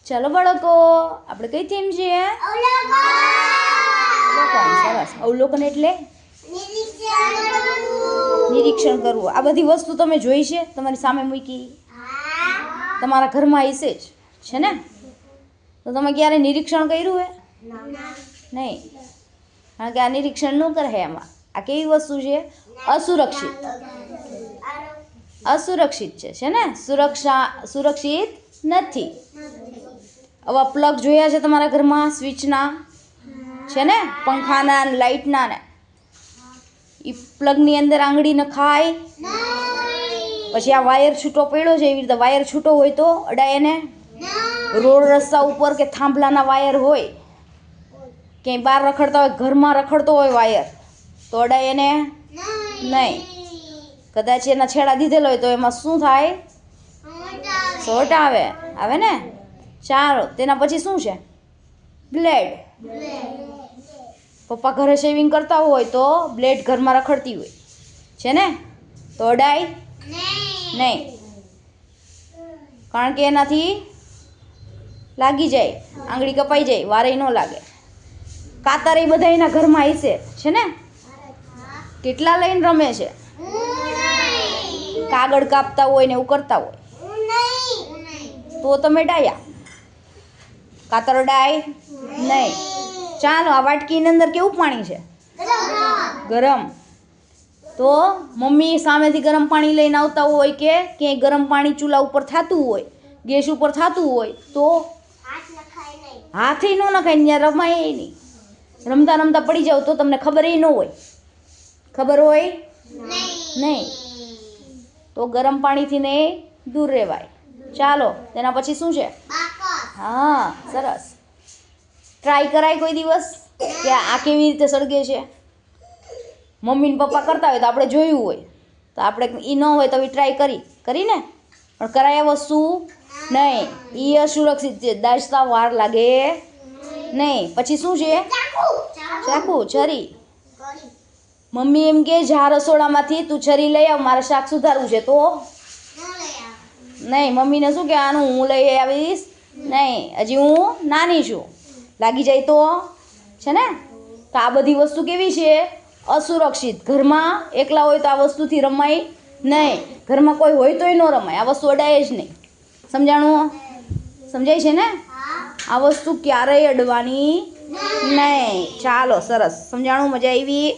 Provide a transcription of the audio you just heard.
ચાલો બાળકો, આપણે કઈ થીમ છે? અવલોકન. સરસ. અવલોકન એટલે નિરીક્ષણ કરવું. આ બધી વસ્તુ તમે જોઈ છે? તમારી સામે મૂકી? તમારા ઘરમાં હશે જ, છે ને? તો તમે ક્યારે નિરીક્ષણ કર્યું હે? નહીં, કારણ કે આ નિરીક્ષણ ન કરે એમાં. આ કેવી વસ્તુ છે? અસુરક્ષિત. અસુરક્ષિત છે ને? સુરક્ષિત નથી. આવા પ્લગ જોયા છે તમારા ઘરમાં? સ્વિચના છે ને, પંખાના ને લાઇટના ને. એ પ્લગની અંદર આંગળી નખાય? પછી આ વાયર છૂટો પડ્યો છે, એવી રીતે વાયર છૂટો હોય તો અડાય ને? રોડ રસ્તા ઉપર કે થાંભલાના વાયર હોય, ક્યાંય બહાર રખડતા હોય, ઘરમાં રખડતો હોય વાયર, તો અડાય ને? નહીં. કદાચ એના છેડા દીધેલો હોય તો એમાં શું થાય? શોર્ટ આવે ને? ચાલો, તેના પછી શું છે? બ્લેડ. પપ્પા ઘરે શેવિંગ કરતા હોય તો બ્લેડ ઘરમાં રખડતી હોય છે ને, તો અડાય નહીં, કારણ કે એનાથી લાગી જાય, આંગળી કપાઈ જાય, વારે ન લાગે. કાતર એ બધા એના ઘરમાં હશે, છે ને? કેટલા લઈને રમે છે? કાગળ કાપતા હોય ને એવું કરતા હોય તો તમે ડાયા. કાતર ડાય નહીં. ચાલો, આ વાટકીની અંદર કેવું પાણી છે? ગરમ. તો મમ્મી સામેથી ગરમ પાણી લઈને આવતા હોય કે ક્યાંય ગરમ પાણી ચૂલા ઉપર થતું હોય, ગેસ ઉપર થતું હોય તો હાથે ન નખાય, ત્યાં રમાય નહીં. રમતા રમતા પડી જાવ તો તમને ખબર ન હોય. ખબર હોય નહીં તો ગરમ પાણીથી ને દૂર રહેવાય. ચાલો, તેના પછી શું છે? હા, સરસ. ટ્રાય કરાય કોઈ દિવસ કે આ કેવી રીતે સળગે છે? મમ્મી ને પપ્પા કરતા હોય તો આપણે જોયું હોય, તો આપણે એ ન હોય તો ટ્રાય કરીને પણ કરાયા વસ્તુ નહીં. એ અસુરક્ષિત છે, દાજતા વાર લાગે નહીં. પછી શું છે? ચાકુ, છરી. મમ્મી એમ કે જા રસોડામાંથી તું છરી લઈ આવ, મારે શાક સુધારવું છે, તો નહીં. મમ્મીને શું કહેવાનું? હું લઈ આવીશ નહીં, હજી હું નાની છું, લાગી જાય તો, છે ને? તો આ બધી વસ્તુ કેવી છે? અસુરક્ષિત. ઘરમાં એકલા હોય તો આ વસ્તુથી રમાય નહીં. ઘરમાં કોઈ હોય તોય ન રમાય. આ વસ્તુ અડાય જ નહીં. સમજાણું? સમજાય છે ને? આ વસ્તુ ક્યારેય અડવાની નહીં. ચાલો, સરસ. સમજાણું? મજા આવી?